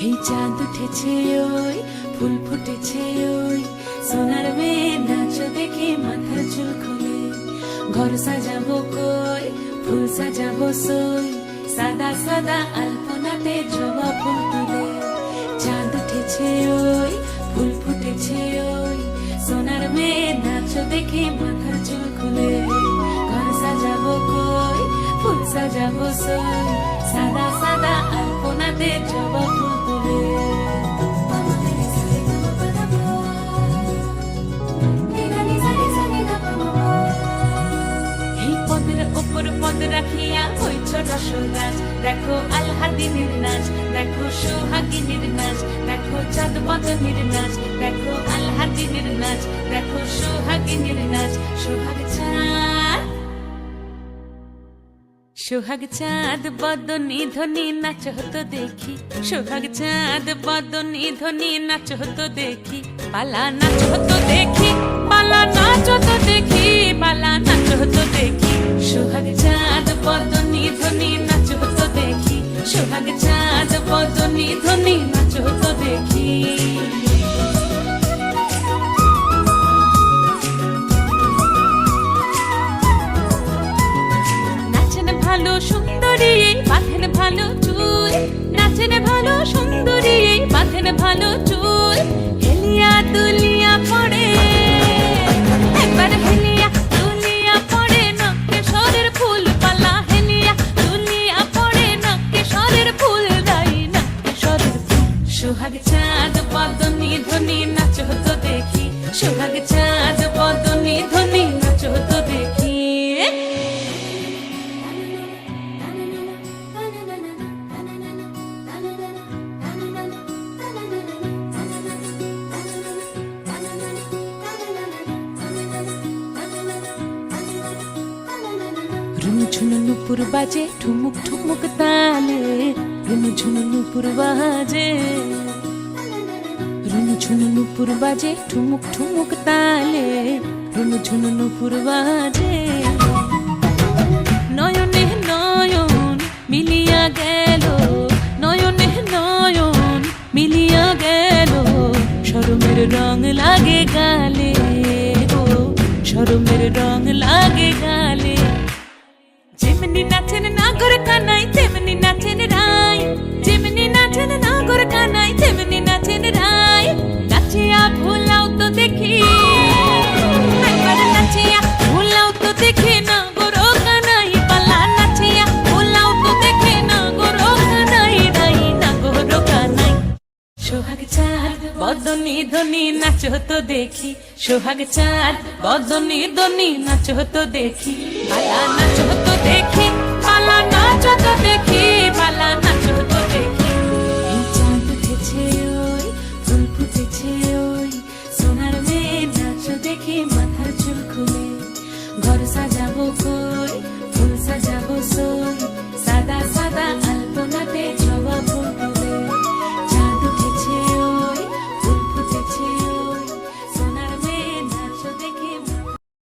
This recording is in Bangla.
এই চাঁদ উঠেছে ওই ফুল ফুটেছে ওই সোনার মেয়ে নাচ দেখে মাথার চুল খুলে ঘর সাজাবো কই ফুল সাজাবো সই সাদা সাদা আলপনাতে জবা ফুল তুলে চাঁদ উঠেছে ওই ফুল ফুটেছে ওই সোনার মেয়ে নাচ দেখে মাথার চুল খুলে ঘর সাজাবো কই ফুল সাজাবো সই সাদা সাদা আলপনাতে জবা ফুল তুলে এই পদের ওপর পদ রাখিয়া হইছ রসরাজ দেখো আলহাদিনীর নাচ দেখো সোহাগিনীর নাচ দেখো চাঁদ বদনীর নাচ দেখো আলহাদিনীর নাচ দেখো সোহাগিনীর নাচ সোহাগ চাঁদ বদনী ধ্বনি নাচ হতো দেখি সোহাগ চাঁদ বদনী ধ্বনি নাচ হতো দেখি পালা নাচ হতো দেখি পালা নাচ হতো দেখি পালা নাচ হতো দেখি সোহাগ চাঁদ বদনী ধ্বনি নাচ হতো দেখি সোহাগ চাঁদ বদনী ধ্বনি নাচ হতো দেখি ভালো সুন্দরী বাঁধেন ভালো চুল নাচেন ভালো সুন্দরী বাঁধেন ভালো চুল হেলিয়া দুলিয়া পড়ে একবার হেলিয়া দুলিয়া পড়ে নকে সরের ফুল পালা হেলিয়া দুলিয়া পড়ে নকে সরের ফুল দাই নকে সরের ফুল সোহাগ চাঁদ বদনী ধ্বনি নাচ হতো দেখি সোহাগ চাঁদ বদনী ধ্বনি নাচ হতো দেখি ঝুনু নুপুর বাজে ঠুমুক ঠুমুক তালে রুনু ঝুনু নুপুর বাজে রুনু ঝুনু নুপুর বাজে ঠুমুক ঠুমুক তালে রুনু ঝুনু নুপুর বাজে নয়নে নয়ন মিলিয়া গেল নয়নে নয়ন মিলিয়া গেল শরমের রং লাগে গালে গো শরমের রং লাগে গালে যেমনি নাচেন নাগর কানাই তেমনি নাচেন রাই যেমনি নাচেন নাগর কানাই তেমনি নাচেন রাই নাচিয়া ভুলাও তো দেখি একবার নাচিয়া ভুলাও তো দেখি নাগর কানাই পালা নাচিয়া ভুলাও তো দেখি নাগর কানাই রাই নাগর কানাই সোহাগ চাঁদ বদনী ধ্বনি নাচ হতো দেখি সোহাগ চাঁদ বদনী ধ্বনি নাচ হতো দেখি পালা নাচ হতো দেখি পালা নাচ হতো দেখি পালা নাচ হতো দেখি এই চাঁদ উঠেছে